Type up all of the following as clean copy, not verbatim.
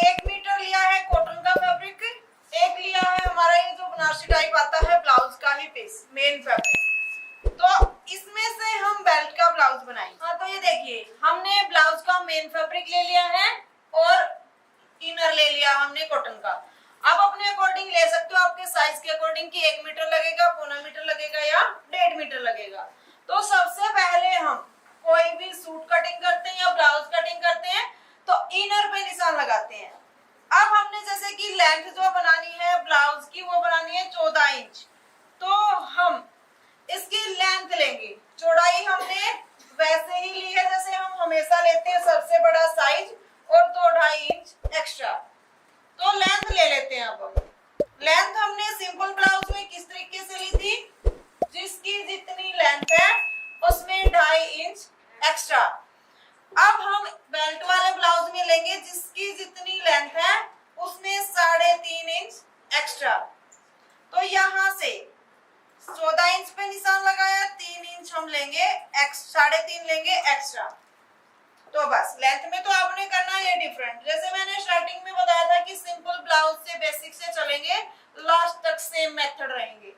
1 metre लिया है cotton का फैब्रिक, एक लिया है हमारा ये जो बनारसी टाइप आता है ब्लाउज का ही पीस मेन फैब्रिक। तो इसमें से हम बेल्ट का ब्लाउज बनाएंगे। हाँ, तो ये देखिए हमने ब्लाउज का मेन फैब्रिक ले लिया है और इनर ले लिया हमने कॉटन का। आप अपने अकॉर्डिंग ले सकते हो, आपके साइज के अकॉर्डिंग कि 1 मीटर लगेगा, पौना मीटर लगेगा या 1.5 मीटर लगेगा। तो सबसे पहले हम कोई भी सूट कटिंग करते हैं या ब्लाउज कटिंग करते हैं तो इनर पे निशान लगाते हैं। अब हमने जैसे कि लेंथ जो बनानी है ब्लाउज की वो बनानी है 14 इंच, तो हम इसकी लेंथ लेंगे। चौड़ाई हमने वैसे ही ली है जैसे हम हमेशा लेते हैं, सबसे बड़ा साइज और 2-2.5 इंच एक्स्ट्रा। तो लेंथ ले लेते हैं। अब लेंथ हमने सिंपल ब्लाउज में किस तरीके से ली थी, जिसकी जितनी लेंथ है उसमें 2.5 इंच एक्स्ट्रा। अब हम बेल्ट वाले ब्लाउज में लेंगे जिसकी जितनी लेंथ है उसमें 3.5 इंच एक्स्ट्रा। तो यहाँ से 14 इंच पे निशान लगाया, 3 इंच हम लेंगे 3.5 लेंगे एक्स्ट्रा। तो बस लेंथ में तो आपने करना है डिफरेंट। जैसे मैंने स्टार्टिंग में बताया था कि सिंपल ब्लाउज से बेसिक से चलेंगे, लास्ट तक सेम मेथड रहेंगे।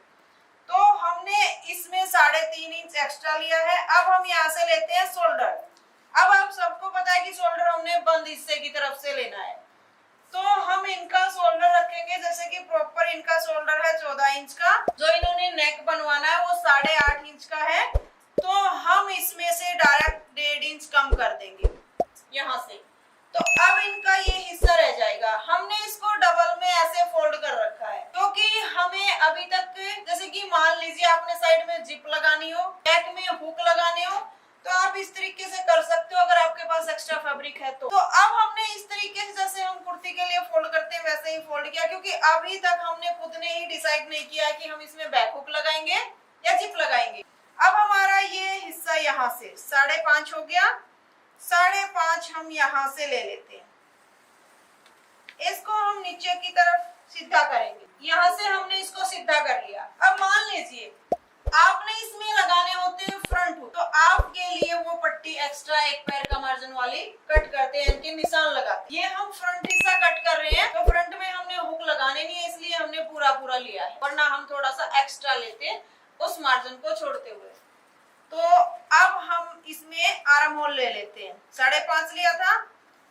तो हमने इसमें 3.5 इंच एक्स्ट्रा लिया है। अब हम यहाँ से लेते हैं शोल्डर। अब आप सबको पता है कि शोल्डर हमने बंद हिस्से की तरफ से लेना है, तो हम इनका शोल्डर रखेंगे जैसे कि प्रॉपर इनका शोल्डर है 14 इंच का, जो इन्होंने नेक बनवाना है वो 8.5 इंच का है। तो हम इसमें से डायरेक्ट 1.5 इंच कम कर देंगे यहाँ से। तो अब इनका ये हिस्सा रह जाएगा। हमने इसको डबल में ऐसे फोल्ड कर रखा है क्योंकि हमें अभी तक जैसे कि मान लीजिए आपने साइड में जिप लगानी हो, बैक में हुक लगाने हो, तो आप इस तरीके से कर सकते हो अगर आपके पास एक्स्ट्रा फैब्रिक है तो। अब हमने इस तरीके से जैसे हम कुर्ती के लिए फोल्ड करते हैं वैसे ही फोल्ड किया, क्योंकि अभी तक हमने खुद ने ही डिसाइड नहीं किया है कि हम इसमें बैक हुक लगाएंगे या जिप लगाएंगे। अब हमारा ये हिस्सा यहाँ से 5.5 हो गया, 5.5 हम यहाँ से ले लेते हैं। इसको हम नीचे की तरफ सीधा करेंगे। यहाँ से हमने इसको सीधा कर लिया। अब मान लीजिए आपने इसमें लगाने होते हैं फ्रंट हुक, तो आपके लिए वो पट्टी एक्स्ट्रा एक पैर का मार्जिन वाली कट करते हैं, इनके निशान लगाते हैं। ये हम फ्रंट हिस्सा कट कर रहे हैं तो फ्रंट में हमने हुक लगाने नहीं है, इसलिए हमने पूरा लिया है, वरना हम थोड़ा सा एक्स्ट्रा लेते उस मार्जिन को छोड़ते हुए। तो अब हम इसमें आर्म होल ले लेते हैं। 5.5 लिया था,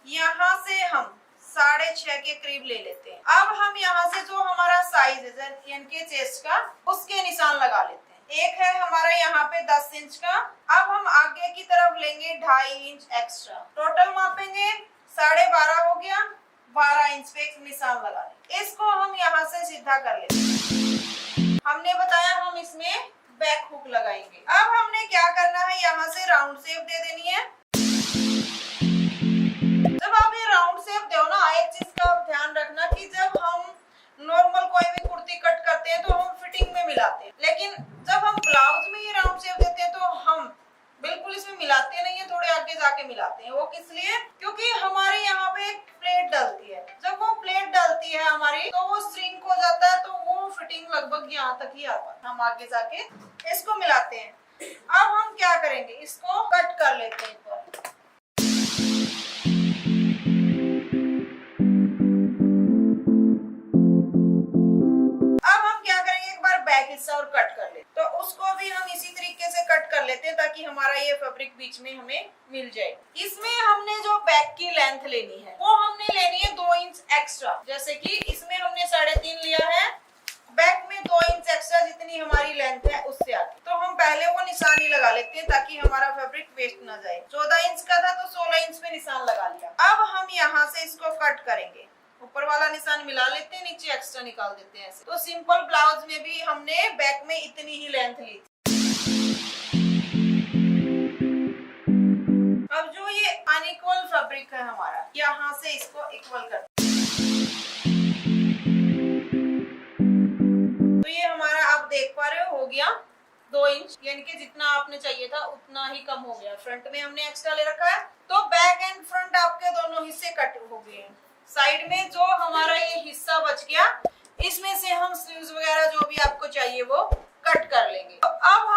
यहाँ से हम 6.5 के करीब ले लेते हैं। अब हम यहाँ से जो हमारा साइज है इनके चेस्ट का उसके निशान लगा लेते हैं। एक है हमारा यहाँ पे 10 इंच का। अब हम आगे की तरफ लेंगे 2.5 इंच एक्स्ट्रा। टोटल मापेंगे 12.5 हो गया, 12 इंच पे एक निशान लगा लेंगे। इसको हम यहाँ से सीधा कर लेते हैं। हमने बताया हम इसमें बैक हुक लगाएंगे। अब हमने क्या करना है, यहाँ से राउंड शेप दे देनी है। जब आप ये राउंड शेप दो ना, एक चीज का ध्यान रखना कि जब हम नॉर्मल कोई भी कुर्ती कट करते हैं तो हम फिटिंग में मिलाते हैं, लेकिन जब हम ब्लाउज में ये राउंड शेप देते हैं तो हम बिल्कुल इसमें मिलाते नहीं है, थोड़े आगे जाके मिलाते हैं। वो किस लिए, क्योंकि हमारे यहाँ पे एक प्लेट डलती है। जब वो प्लेट डलती है हमारी तो वो श्रिंक हो जाता है, तो वो फिटिंग लगभग यहाँ तक ही आता है। हम आगे जाके इसको मिलाते हैं। अब हम क्या करेंगे, इसको कट कर लेते हैं ऊपर। हिस्सा और कट कर ले, तो उसको भी हम इसी तरीके से कट कर लेते हैं ताकि हमारा ये फैब्रिक बीच में हमें मिल जाए। इसमें हमने जो बैक की लेंथ लेनी है वो हमने लेनी है 2 इंच एक्स्ट्रा। जैसे कि इसमें हमने 3.5 लिया है, बैक में 2 इंच एक्स्ट्रा जितनी हमारी लेंथ है उससे आगे। तो हम पहले वो निशान ही लगा लेते हैं ताकि हमारा फैब्रिक वेस्ट ना जाए। 14 इंच का था तो 16 इंच पे निशान लगा लिया। अब हम यहाँ से इसको कट करेंगे, ऊपर वाला निशान मिला लेते हैं, नीचे एक्स्ट्रा निकाल देते हैं ऐसे। तो सिंपल ब्लाउज में भी हमने बैक में इतनी ही लेंथ ली थी। अब जो ये अनइक्वल फैब्रिक है हमारा, यहाँ से इसको इक्वल कर, तो ये हमारा आप देख पा रहे हो गया 2 इंच, यानी कि जितना आपने चाहिए था उतना ही कम हो गया। फ्रंट में हमने एक्स्ट्रा ले रखा है, तो बैक एंड फ्रंट आपके दोनों हिस्से कट हो गए हैं। साइड में जो हमारा ये हिस्सा बच गया, इसमें से हम स्लीव्स वगैरह जो भी आपको चाहिए वो कट कर लेंगे। तो अब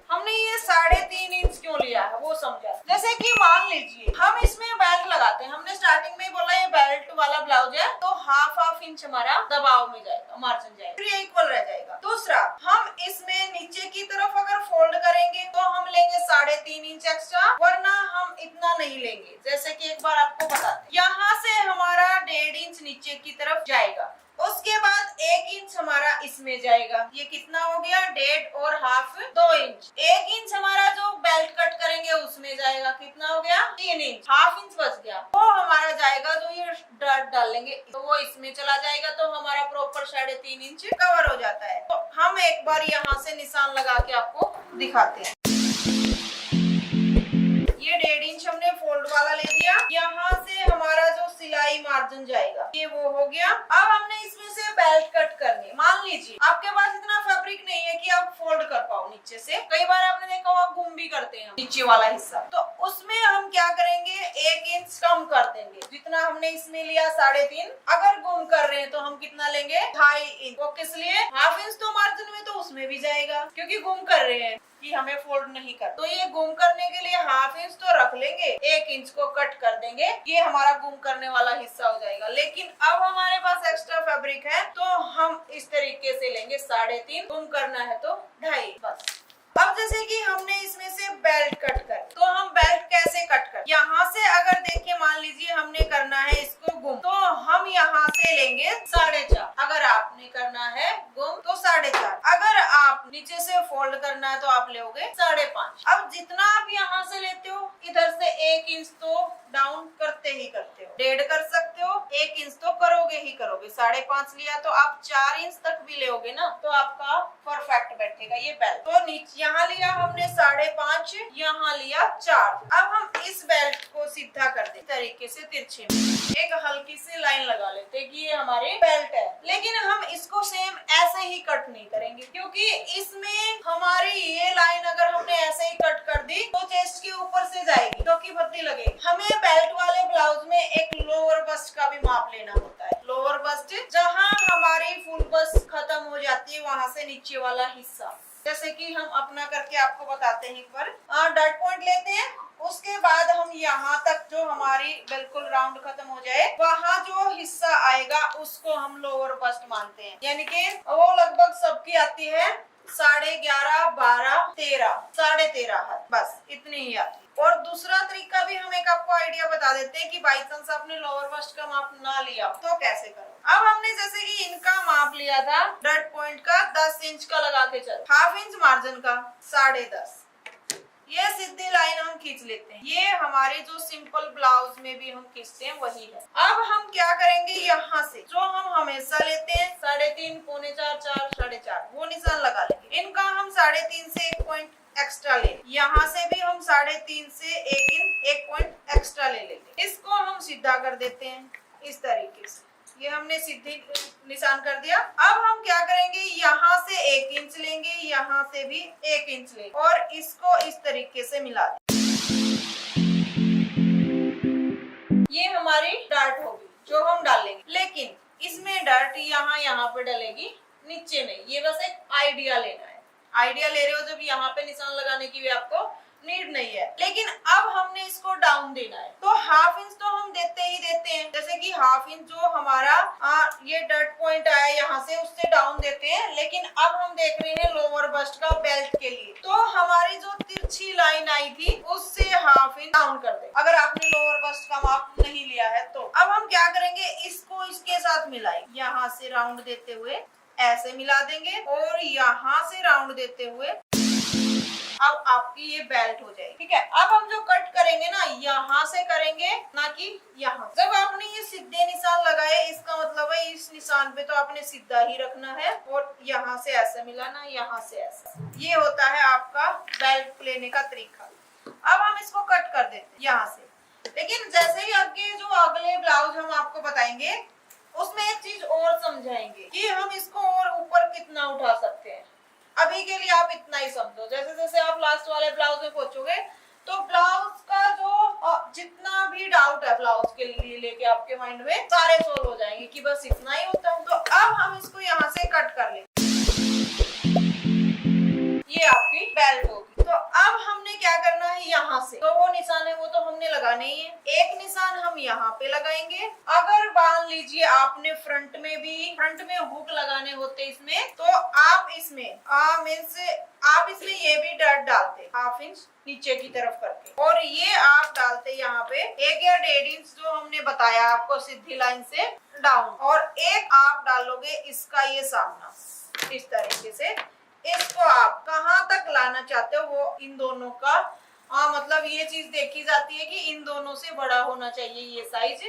हमने ये 3.5 इंच क्यों लिया है वो समझा। जैसे कि मान लीजिए हम इसमें बेल्ट लगाते हैं, हमने स्टार्टिंग में बोला ये बेल्ट वाला ब्लाउज है तो हाफ इंच हमारा दबाव में जाएगा, मार्जिन जाएगा, फिर ये इक्वल रह जाएगा। दूसरा, हम इसमें नीचे की तरफ अगर फोल्ड करेंगे तो हम लेंगे 3.5 इंच एक्स्ट्रा, वरना हम इतना नहीं लेंगे। जैसे कि एक बार आपको बताते हैं, यहाँ से हमारा 1.5 इंच नीचे की तरफ जाएगा, उसके बाद 1 इंच हमारा इसमें जाएगा। ये कितना हो गया? 1.5 और हाफ 2 इंच। 1 इंच हमारा जो बेल्ट कट करेंगे उसमें जाएगा, कितना हो गया? 3 इंच। हाफ इंच बच गया, वो हमारा जाएगा जो ये डॉट डालेंगे तो वो इसमें चला जाएगा, तो हमारा प्रॉपर 3.5 इंच कवर हो जाता है। तो हम एक बार यहाँ से निशान लगा के आपको दिखाते हैं। ये 1.5 इंच हमने फोल्ड वाला ले दिया, यहाँ से हमारा जो सिलाई मार्जिन जाएगा ये वो हो गया। अब हमने इसमें से बेल्ट कट करनी है। मान लीजिए आपके पास इतना फैब्रिक नहीं है कि आप फोल्ड कर पाओ नीचे से, कई बार आपने देखा होगा घूम भी करते हैं नीचे वाला हिस्सा, तो उसमें हम क्या करेंगे, 1 इंच कम कर देंगे। जितना हमने इसमें लिया 3.5, अगर घूम कर रहे हैं तो हम कितना लेंगे? 2.5 इंच। वो किस लिए? हाफ इंच तो मार्जिन में तो उसमें भी जाएगा, क्योंकि घूम कर रहे हैं कि हमें फोल्ड नहीं कर, तो ये गुम करने के लिए हाफ इंच तो रख लेंगे, 1 इंच को कट कर देंगे, ये हमारा गुम करने वाला हिस्सा हो जाएगा। लेकिन अब हमारे पास एक्स्ट्रा फैब्रिक है तो हम इस तरीके से लेंगे 3.5, गुम करना है तो 2.5 बस। अब जैसे कि हमने इसमें से बेल्ट कट कर, तो हम बेल्ट कैसे कट कर, यहाँ से अगर देखिए मान लीजिए हमने करना है इसको गुम, तो हम यहाँ से लेंगे 4.5। अगर आपने करना है गुम तो 4.5, अगर आप नीचे से फोल्ड करना है तो आप लोगे 5.5। अब जितना आप यहाँ से लेते हो इधर से 1 इंच तो डाउन करते ही करते हो, 1.5 कर सकते हो, 1 इंच तो करोगे ही करोगे। 5.5 लिया तो आप 4 इंच तक भी लोगे ना तो आपका परफेक्ट बैठेगा ये बेल्ट। तो नीचे यहाँ लिया हमने 5.5, यहाँ लिया 4। अब हम इस बेल्ट को सीधा कर दे तरीके से तिरछे में एक हल्की सी लाइन लगा लेते हैं कि ये हमारे बेल्ट है। लेकिन हम इसको सेम ऐसे ही कट नहीं करेंगे, क्योंकि इसमें हमारी ये लाइन अगर हमने ऐसे ही कट कर दी तो चेस्ट के ऊपर से जाएगी, जो कि भद्दी लगेगी। हमें बेल्ट वाले ब्लाउज में एक लोअर बस्ट का भी माप लेना होता है। लोअर बस्ट जहाँ हमारी फुल बस्ट खत्म हो जाती है, वहां से नीचे वाला हिस्सा, जैसे कि हम अपना करके आपको बताते हैं। एक बार डॉट पॉइंट लेते हैं, उसके बाद हम यहाँ तक जो हमारी बिल्कुल राउंड खत्म हो जाए, वहाँ जो हिस्सा आएगा उसको हम लोअर बस्ट मानते हैं। यानी कि वो लगभग सबकी आती है 11.5, 12, 13, 13.5 हाथ, बस इतनी ही आती है। और दूसरा तरीका भी हम एक आपको आइडिया बता देते हैं कि बाई चांस आपने लोअर बस्ट का माप ना लिया तो कैसे करो। अब हमने जैसे कि इनका माप लिया था डॉट पॉइंट का 10 इंच का लगा के चल, हाफ इंच मार्जिन का 10.5, ये सीधी लाइन हम खींच लेते हैं। ये हमारे जो सिंपल ब्लाउज में भी हम खींचते हैं वही है। अब हम क्या करेंगे, यहाँ से जो हम हमेशा लेते हैं 3.5, 4.25, 4, 4.5, वो निशान लगा लेंगे। इनका हम 3.5 से 1 पॉइंट एक्स्ट्रा ले, यहाँ से भी हम 3.5 से 1 पॉइंट एक्स्ट्रा ले लेंगे। इसको हम सीधा कर देते हैं इस तरीके से, ये हमने सीधी निशान कर दिया। अब हम क्या करेंगे, यहाँ से 1 इंच लेंगे, यहाँ से भी 1 इंच लेंगे और इसको इस तरीके से मिला देंगे। ये हमारी डार्ट होगी जो हम डालेंगे, लेकिन इसमें डार्ट यहाँ पे डलेगी, नीचे नहीं। ये बस एक आइडिया लेना है। आइडिया ले रहे हो जब यहाँ पे निशान लगाने की भी आपको नीड नहीं है। लेकिन अब हमने इसको डाउन देना है, तो हाफ इंच तो हम देते ही देते हैं। जैसे कि हाफ इंच जो हमारा ये डॉट पॉइंट आया यहाँ से, उससे डाउन देते हैं। लेकिन अब हम देख रहे हैं लोअर बस्ट का बेल्ट के लिए, तो हमारी जो तिरछी लाइन आई थी उससे हाफ इंच डाउन कर दे, अगर आपने लोअर बस्ट का माप नहीं लिया है तो। अब हम क्या करेंगे, इसको इसके साथ मिलाएंगे, यहाँ से राउंड देते हुए ऐसे मिला देंगे और यहाँ से राउंड देते हुए अब आपकी ये बेल्ट हो जाएगी। ठीक है, अब हम जो कट करेंगे ना, यहाँ से करेंगे ना कि यहाँ। जब आपने ये सीधे निशान लगाए, इसका मतलब है इस निशान पे तो आपने सीधा ही रखना है और यहाँ से ऐसे मिलाना, यहाँ से ऐसा। ये होता है आपका बेल्ट लेने का तरीका। अब हम इसको कट कर देते हैं यहाँ से। लेकिन जैसे ही आगे जो अगले ब्लाउज हम आपको बताएंगे उसमें एक चीज और समझाएंगे कि हम इसको और ऊपर कितना उठा सकते हैं। अभी के लिए आप इतना ही समझो, जैसे जैसे आप लास्ट वाले ब्लाउज में पहुंचोगे तो ब्लाउज का जो जितना भी डाउट है ब्लाउज के लिए लेके आपके माइंड में सारे सोल्व हो जाएंगे कि बस इतना ही होता है। तो अब हम इसको यहाँ से कट कर लेंगे, ये आपकी बेल्ट होगी। तो अब हमने क्या करना है, यहाँ से तो वो निशान है वो तो हमने लगाने ही है, एक निशान हम यहाँ पे लगाएंगे। अगर मान लीजिए आपने फ्रंट में हुक लगाने होते इसमें, तो आप इसमें आप इसमें ये भी डॉट डालते 1/2 इंच नीचे की तरफ करके, और ये आप डालते यहाँ पे 1 या 1.5 इंच जो हमने बताया आपको सीधी लाइन से डाउन, और एक आप डालोगे इसका ये सामना इस तरीके से। इसको आप कहाँ तक लाना चाहते हो वो इन दोनों का मतलब ये चीज देखी जाती है कि इन दोनों से बड़ा होना चाहिए ये साइज,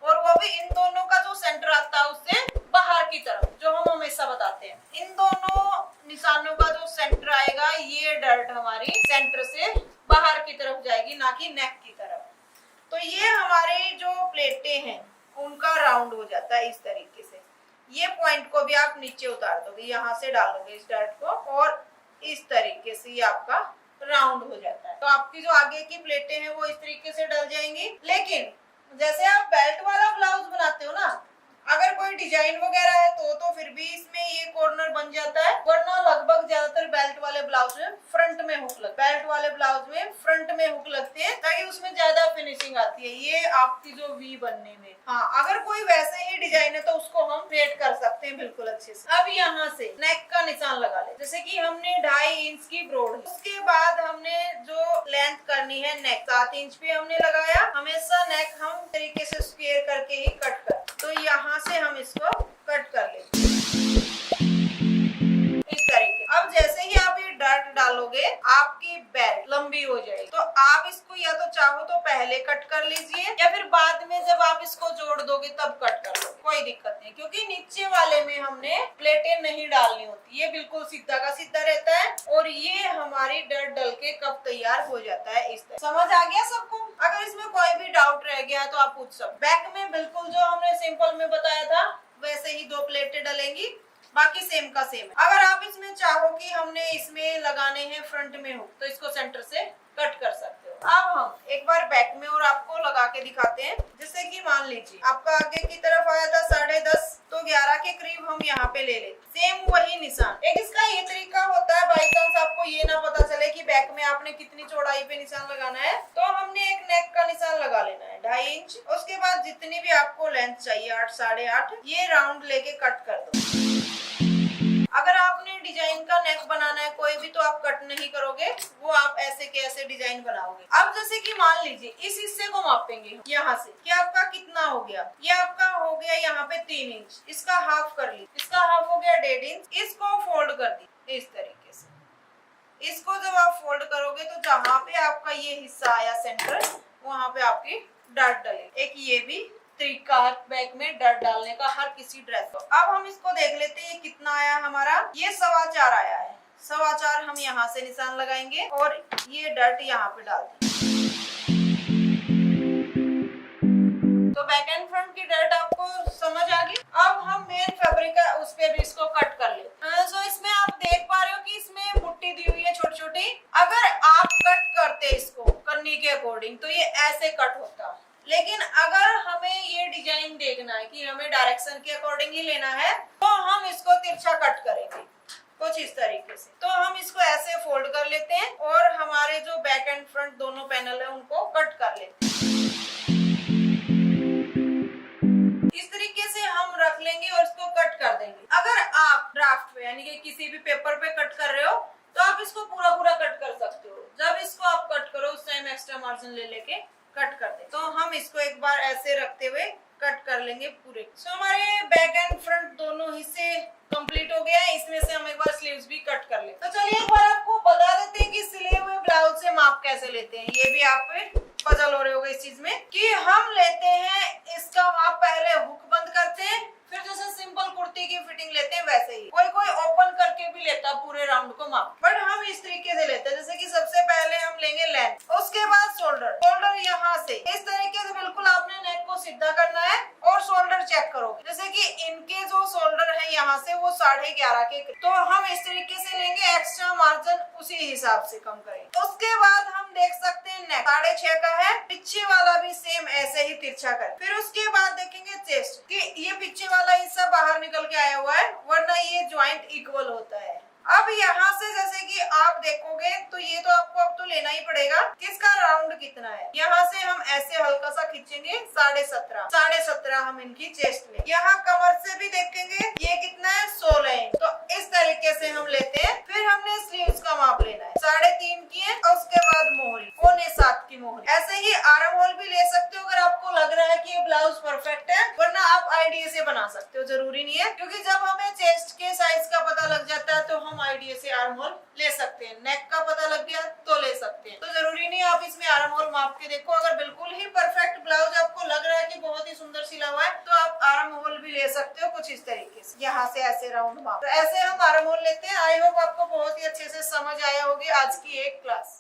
और वो भी इन दोनों का जो सेंटर आता है उससे बाहर की तरफ, जो हम हमेशा बताते हैं। इन दोनों निशानों का जो सेंटर आएगा ये डर्ट हमारी सेंटर से बाहर की तरफ जाएगी, ना कि नेक की तरफ। तो ये हमारी जो प्लेटें हैं उनका राउंड हो जाता है इस तरीके से। ये पॉइंट को भी आप नीचे उतार दोगे, यहाँ से डालोगे इस डर्ट को, और इस तरीके से ये आपका राउंड हो जाता है। तो आपकी जो आगे की प्लेटें हैं वो इस तरीके से डल जाएंगी। लेकिन जैसे आप बेल्ट वाला ब्लाउज बनाते हो ना, अगर कोई डिजाइन वगैरह है तो फिर भी इसमें ये कॉर्नर बन जाता है, वरना लगभग ज्यादातर बेल्ट वाले ब्लाउज में फ्रंट में हुक लगते हैं ताकि उसमें ज्यादा फिनिशिंग आती है ये आपकी जो वी बनने में। हाँ, अगर कोई वैसे ही डिजाइन है तो उसको हम क्रिएट कर सकते हैं बिल्कुल अच्छे से। अब यहाँ से नेक का निशान लगा ले, जैसे कि हमने 2.5 इंच की ब्रॉड है, उसके बाद हमने जो लेंथ करनी है नेक 7 इंच पे हमने लगाया। हमेशा नेक हम तरीके से स्क्वायर करके ही कट कर, तो यहाँ से हम इसको कट कर लेंगे इस तरीके। अब जैसे ही आप ये डर्ट डालोगे आपकी बेल्ट लंबी हो जाएगी, तो आप इसको या तो चाहो तो पहले कट कर लीजिए या फिर बाद में जब आप इसको जोड़ दोगे तब कट कर लोगे, कोई दिक्कत नहीं, क्योंकि नीचे वाले में हमने प्लेटें नहीं डालनी होती, ये बिल्कुल सीधा का सीधा रहता है और ये हमारी डर्ट डल के कब तैयार हो जाता है इस तरह। समझ आ गया सबको? अगर इसमें कोई भी डाउट रह गया तो आप पूछ सकते। बैक में बिल्कुल जो हमने सिंपल में बताया था वैसे ही 2 प्लेटें डलेंगी, बाकी सेम का सेम है। अगर आप इसमें चाहो कि हमने इसमें लगाने हैं फ्रंट में हुक, तो इसको सेंटर से कट कर सकते हो। अब हम एक बार बैक में और आपको लगा के दिखाते हैं। जैसे कि मान लीजिए आपका आगे की तरफ आया था 10.5, तो 11 के करीब हम यहाँ पे ले लेते, सेम वही निशान। एक इसका ये तरीका होता है, बाई चांस आपको ये ना पता चले कि बैक में आपने कितनी चौड़ाई पे निशान लगाना है, तो हमने एक नेक का निशान लगा लेना है 2.5 इंच। उसके बाद जितनी भी आपको लेंथ चाहिए 8, 8.5, ये राउंड लेके कट कर दो। अगर आपने डिजाइन का नेक बनाना है कोई भी, तो आप कट नहीं करोगे, वो आप ऐसे के ऐसे डिजाइन बनाओगे। अब जैसे कि मान लीजिए इस हिस्से को मापेंगे यहाँ से कि आपका कितना हो गया। ये आपका हो गया यहाँ पे 3 इंच, इसका हाफ कर ली, इसका हाफ हो गया 1.5 इंच। इसको फोल्ड कर दी इस तरीके से। इसको जब आप फोल्ड करोगे तो जहाँ पे आपका ये हिस्सा आया सेंटर, वहां पे आपकी डर्ट डले। एक ये भी तरीका है बैक में डर्ट डालने का हर किसी ड्रेस को। अब हम इसको देख लेते हैं कितना आया हमारा। ये 4.25 आया है। 4.25 हम यहाँ से निशान लगाएंगे और ये डर्ट यहाँ पे डाल देंगे। तो बैक एंड फ्रंट की डर्ट आपको समझ आ गई। अब हम मेन फैब्रिक है उस पे भी इसको कट कर लेते हैं। सो इसमें आप देख पा रहे हो कि इसमें बुट्टी दी हुई है छोटी छोटी। अगर आप कट करते इसको करनी के अकॉर्डिंग तो ये ऐसे कट होता, लेकिन अगर हमें ये डिजाइन देखना है कि हमें डायरेक्शन के अकॉर्डिंग ही लेना है, तो हम इसको तिरछा कट करेंगे कुछ इस तरीके से। तो हम इसको ऐसे फोल्ड कर लेते हैं और हमारे जो बैक एंड फ्रंट दोनों पैनल है उनको कट कर लेते हैं। इस तरीके से हम रख लेंगे और इसको कट कर देंगे। अगर आप ड्राफ्ट पे यानी कि किसी भी पेपर पे कट कर रहे हो तो आप इसको पूरा पूरा कट कर सकते हो। जब इसको आप कट करो उस टाइम एक्स्ट्रा मार्जिन ले लेके कट कर दे। तो हम इसको एक बार ऐसे रखते हुए कट कर लेंगे पूरे। तो हमारे बैक एंड फ्रंट दोनों हिस्से कंप्लीट हो गया है। इसमें से हम एक बार स्लीव्स भी कट कर ले। तो चलिए एक बार आपको बता देते हैं कि सिले हुए ब्लाउज से माप कैसे लेते हैं। ये भी आप पजल हो रहे होगे इस चीज में कि हम लेते हैं इसका माप, पहले हुक बंद करते हैं, फिर जैसे सिंपल कुर्ती की फिटिंग लेते हैं वैसे ही। कोई कोई ओपन करके भी लेता है पूरे राउंड को माप, बट हम इस तरीके से लेते हैं। जैसे कि सबसे पहले हम लेंगे लेंथ, उसके बाद शोल्डर। शोल्डर यहाँ से इस तरीके से बिल्कुल आपने नेक को सीधा करना है और शोल्डर चेक करोगे। जैसे कि इनके जो शोल्डर है यहाँ से वो 11.5 के, तो हम इस तरीके से लेंगे, एक्स्ट्रा मार्जिन उसी हिसाब से कम करेंगे। उसके बाद हम देख सकते हैं नेक 6.5 का है, पीछे वाला भी सेम ऐसे ही तिरछा कर। फिर उसके बाद देखेंगे चेस्ट कि ये पीछे वाला हिस्सा बाहर निकल के आया हुआ है, वरना ये ज्वाइंट इक्वल होता है। अब यहाँ से जैसे कि आप देखोगे तो ये तो आप 17, 17.5 हम इनकी चेस्ट ले। यहाँ कमर से भी देखेंगे ये कितना है 16 इंच। तो इस तरीके से हम लेते हैं। फिर हमने स्लीव्स का माप लेना है 3.5 की है और उसके बाद मोहरी 6.25 की मोहरी। ऐसे ही आर्म होल भी ले सकते हो अगर आपको लग रहा है कि ये ब्लाउज परफेक्ट है, वरना आप आईडीए से बना सकते हो, जरूरी नहीं है। क्योंकि जब हमें चेस्ट के साइज का पता लग जाता है तो हम आईडीए से आर्म होल ले सकते हैं। नेक का पता लग गया तो ले सकते हैं, तो जरूरी नहीं आप इसमें आर्म होल माप के देखो। अगर बिल्कुल ही परफेक्ट ब्लाउज आपको लग रहा है कि बहुत ही सुंदर सिला हुआ है तो आप आर्म होल भी ले सकते हो कुछ इस तरीके से, यहाँ से ऐसे राउंड माप। तो ऐसे हम आर्म होल लेते हैं। आई होप आपको बहुत ही अच्छे से समझ आया होगी आज की एक क्लास।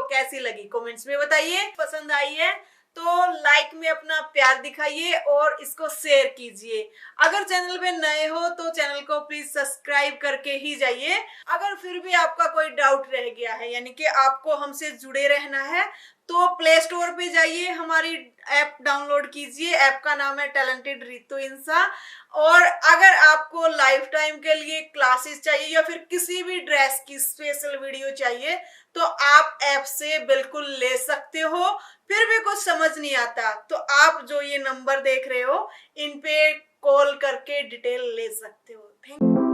कैसी लगी कमेंट्स में बताइए। पसंद आई है तो लाइक में अपना प्यार दिखाइए और इसको शेयर कीजिए। अगर चैनल पे नए हो तो चैनल को प्लीज सब्सक्राइब करके ही जाइए। अगर फिर भी आपका कोई डाउट रह गया है, यानी कि आपको हमसे जुड़े रहना है, तो प्ले स्टोर पे जाइए, हमारी ऐप डाउनलोड कीजिए। ऐप का नाम है टैलेंटेड रितु इंसा। और अगर आपको लाइफ टाइम के लिए क्लासेस चाहिए या फिर किसी भी ड्रेस की स्पेशल वीडियो चाहिए तो आप ऐप से बिल्कुल ले सकते हो। फिर भी कुछ समझ नहीं आता तो आप जो ये नंबर देख रहे हो इन पे कॉल करके डिटेल ले सकते हो। Thank you.